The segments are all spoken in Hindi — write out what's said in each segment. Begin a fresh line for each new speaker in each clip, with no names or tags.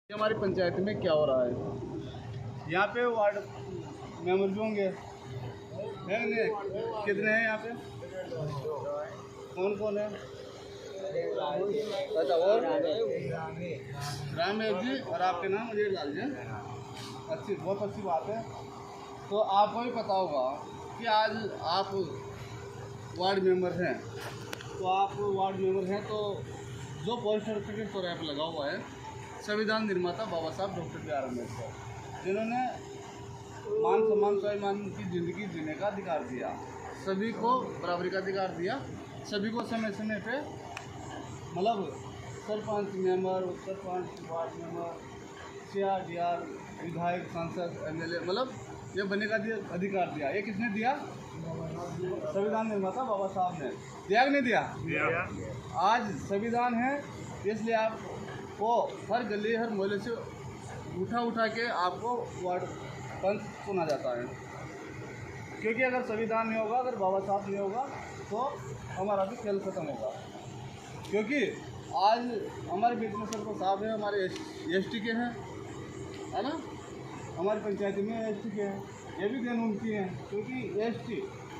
हमारी पंचायत में क्या हो रहा है। यहाँ पे वार्ड मेंबर भी होंगे, है नहीं? कितने हैं यहाँ पे? कौन कौन है? अच्छा, और रामेश जी, और आपके नाम मुझे लाल जी। अच्छी, बहुत अच्छी बात है। तो आपको भी पता होगा कि आज आप वार्ड मेंबर हैं, तो जो पोस्टर क्रिकेट चौराहे पर लगा हुआ है, संविधान निर्माता बाबा साहब डॉक्टर बी आर अम्बेडकर, जिन्होंने मान सम्मान स्वाभिमान की ज़िंदगी जीने का अधिकार दिया, सभी को बराबरी का अधिकार दिया, सभी को समय समय पे मतलब सरपंच मेंबर, उप सरपंच, वार्ड मेंबर, CR, विधायक, सांसद, MLA, मतलब ये बनने का अधिकार दिया। ये किसने दिया? संविधान निर्माता बाबा साहब ने दिया कि नहीं दिया? आज संविधान है, इसलिए आपको हर गली हर मोहल्ले से उठा के आपको वार्ड पंच चुना जाता है। क्योंकि अगर संविधान नहीं होगा, अगर बाबा साहब नहीं होगा, तो हमारा भी खेल खत्म होगा। क्योंकि आज हमारे बीच में सरपंच साहब हैं, हमारे ST के हैं, है ना? हमारी पंचायत में ST के हैं, ये भी देन उनकी हैं। क्योंकि ST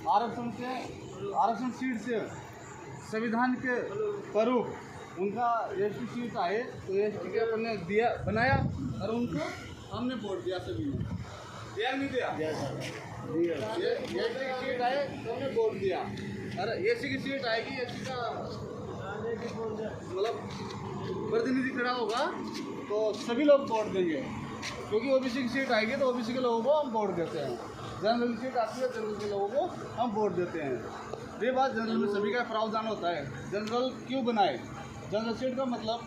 आरक्षण सीट से संविधान के स्वरूप उनका ST सीट आए, तो ST के अपन ने दिया बनाया, और उनको हमने वोट दिया, सभी ने दिया नहीं दिया? ये ST की सीट आए तो हमने वोट दिया, और SC की सीट आएगी, SC का मतलब प्रतिनिधि खड़ा होगा, तो सभी लोग वोट देंगे। क्योंकि OBC की सीट आएगी तो OBC के लोगों को हम वोट देते हैं, जनरल सीट आती है, जनरल के लोगों को हम वोट देते हैं। ये बात जनरल में सभी का प्रावधान होता है। जनरल क्यों बनाए? जनरल सीट का मतलब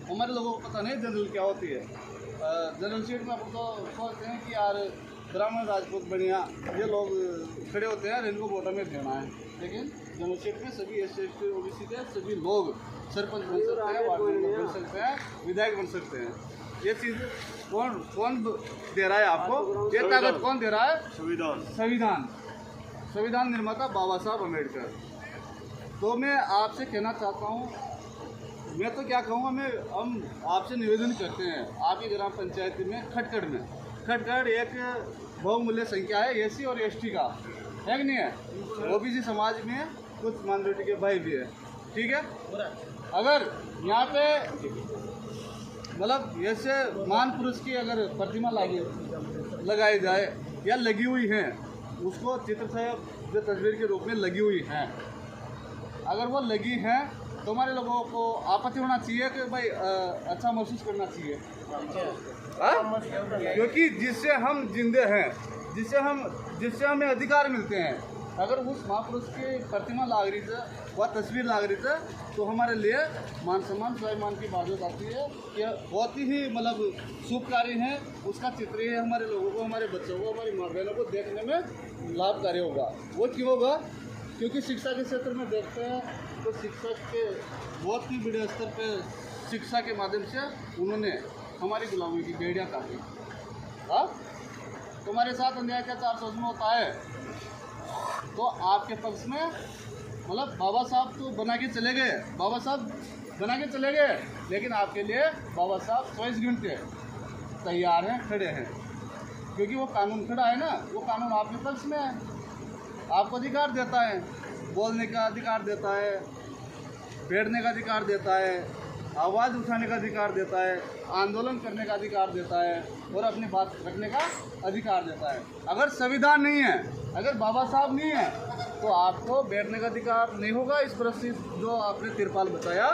हमारे लोगों को पता नहीं जनरल क्या होती है। जनरल सीट में अपन तो सोचते हैं कि यार ब्राह्मण, राजपूत, बनिया ये लोग खड़े होते हैं, इनको वोटर में देना है। लेकिन जनरल सीट में सभी SC ST OBC के सभी लोग सरपंच बन सकते हैं, वार्ड मेंबर बन सकते हैं, विधायक बन सकते हैं। ये चीज़ कौन दे रहा है आपको? ये ताकत कौन दे रहा है? संविधान निर्माता बाबा साहब अम्बेडकर। तो मैं आपसे कहना चाहता हूँ, मैं तो क्या कहूँगा, हम आपसे निवेदन करते हैं, आपकी ग्राम पंचायत में खटखड़ एक बहुमूल्य संख्या है SC और ST का, है कि नहीं है? OBC समाज में कुछ माइनॉरिटी के भाई भी है, ठीक है? अगर यहाँ पे मतलब ऐसे महान पुरुष की अगर प्रतिमा लगाई जाए या लगी हुई है, उसको चित्र साहब जो तस्वीर के रूप में लगी हुई है, अगर वो लगी है तो हमारे लोगों को आपत्ति होना चाहिए कि भाई अच्छा महसूस करना चाहिए, क्योंकि जिससे हम जिंदे हैं, जिससे हमें अधिकार मिलते हैं। अगर उस महापुरुष की प्रतिमा लाग रही है, वह तस्वीर लाग रही है, तो हमारे लिए मान सम्मान स्वाभिमान की बात हो जाती है कि बहुत ही मतलब शुभ कार्य है, उसका चित्र ही हमारे लोगों को, हमारे बच्चों को, हमारी माँ बहनों को देखने में लाभकारी होगा। वो क्यों होगा? क्योंकि शिक्षा के क्षेत्र में देखते हैं तो शिक्षक के बहुत ही बड़े स्तर पर शिक्षा के माध्यम से उन्होंने हमारी गुलामी की बेड़ियाँ काटी। हाँ, तुम्हारे साथ अन्याय अत्याचार शोषण होता है तो आपके पक्ष में मतलब बाबा साहब तो बना के चले गए, लेकिन आपके लिए बाबा साहब 24 घंटे तैयार हैं, खड़े हैं। क्योंकि वो कानून खड़ा है ना, वो कानून आपके पक्ष में है, आपको अधिकार देता है, बोलने का अधिकार देता है, बैठने का अधिकार देता है, आवाज़ उठाने का अधिकार देता है, आंदोलन करने का अधिकार देता है, और अपनी बात रखने का अधिकार देता है। अगर संविधान नहीं है, अगर बाबा साहब नहीं है, तो आपको बैठने का अधिकार नहीं होगा। इस तरह से जो आपने तिरपाल बताया,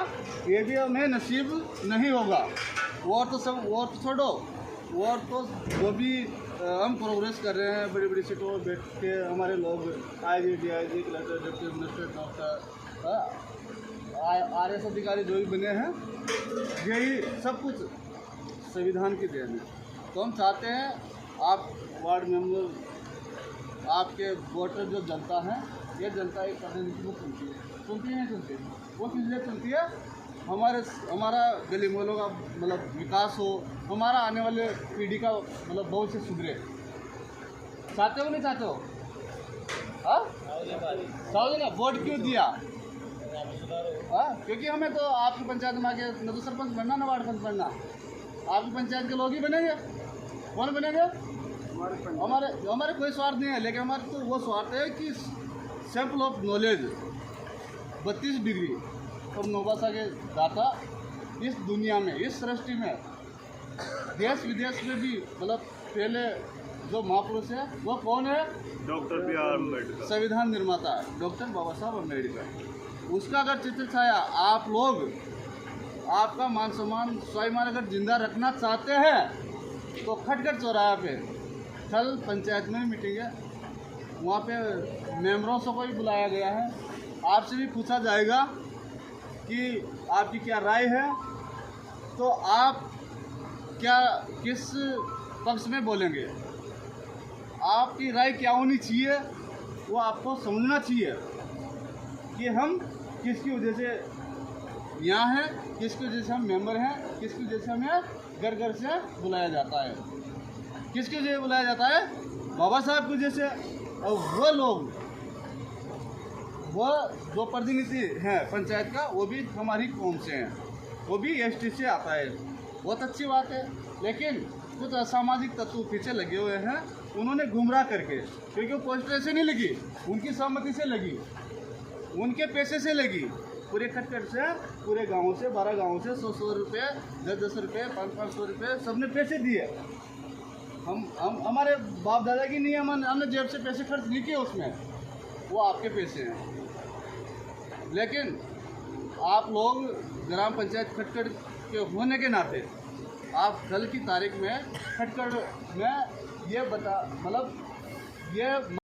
ये भी हमें नसीब नहीं होगा। और तो छोड़ो, और तो जो भी हम प्रोग्रेस कर रहे हैं, बड़ी बड़ी सीटों पर बैठ के हमारे लोग IG DIG collector deputy minister doctor RS अधिकारी जो भी बने हैं, यही सब कुछ संविधान की देन है। तो हम चाहते हैं आप वार्ड मेंबर, आपके वोटर जो जनता है, ये जनता एक प्रतिनिधि को सुनती है नहीं सुनती? वो किस लिए सुनती है? हमारा गली मोहल्लों का मतलब विकास हो, हमारा आने वाले पीढ़ी का मतलब भविष्य सुधरे। चाहते हो नहीं चाहते हो? हाँ, चाहोगे ना? वोट क्यों दिया? क्योंकि हमें तो आपकी पंचायत में आके न तो सरपंच बनना, न वार्ड पंच बनना, आपकी पंचायत के लोग ही बनेंगे। कौन बनेंगे? हमारे कोई स्वार्थ नहीं है, लेकिन हमारे तो वो स्वार्थ है कि सैंपल ऑफ नॉलेज 32 डिग्री और नौभाषा के दाता इस दुनिया में, इस सृष्टि में, देश विदेश में भी, मतलब पहले जो महापुरुष है वो कौन है?
Doctor B.R. अम्बेडकर,
संविधान निर्माता डॉक्टर बाबा साहब अम्बेडकर। उसका अगर चित्र छाया आप लोग, आपका मान सम्मान स्वाभिमान अगर जिंदा रखना चाहते हैं तो खटखट चौराहा पे कल पंचायत में मीटिंग है, वहाँ पे मेंबरों से को भी बुलाया गया है। आपसे भी पूछा जाएगा कि आपकी क्या राय है, तो आप क्या किस पक्ष में बोलेंगे, आपकी राय क्या होनी चाहिए, वो आपको समझना चाहिए कि हम किसकी वजह से यहाँ हैं, किसकी वजह से हम मेंबर हैं, किसकी वजह से हमें घर घर से बुलाया जाता है, किसकी वजह से बुलाया जाता है? बाबा साहब की वजह से। और वो लोग, वो जो प्रतिनिधि हैं पंचायत का, वो भी हमारी कौम से हैं, वो भी ST से आता है। बहुत अच्छी बात है, लेकिन कुछ असामाजिक तत्व पीछे लगे हुए हैं, उन्होंने गुमराह करके, क्योंकि वो पोस्टर से नहीं लगी, उनकी सहमति से लगी, उनके पैसे से लगी, पूरे खटखट से, पूरे गाँव से, 12 गाँव से 100 रुपये, 10 रुपये, 500 रुपये सबने पैसे दिए। हम हमारे बाप दादा की नहीं, हमने जेब से पैसे खर्च नहीं किए उसमें, वो आपके पैसे हैं। लेकिन आप लोग ग्राम पंचायत खटखट के होने के नाते आप कल की तारीख में खटखट में ये मतलब ये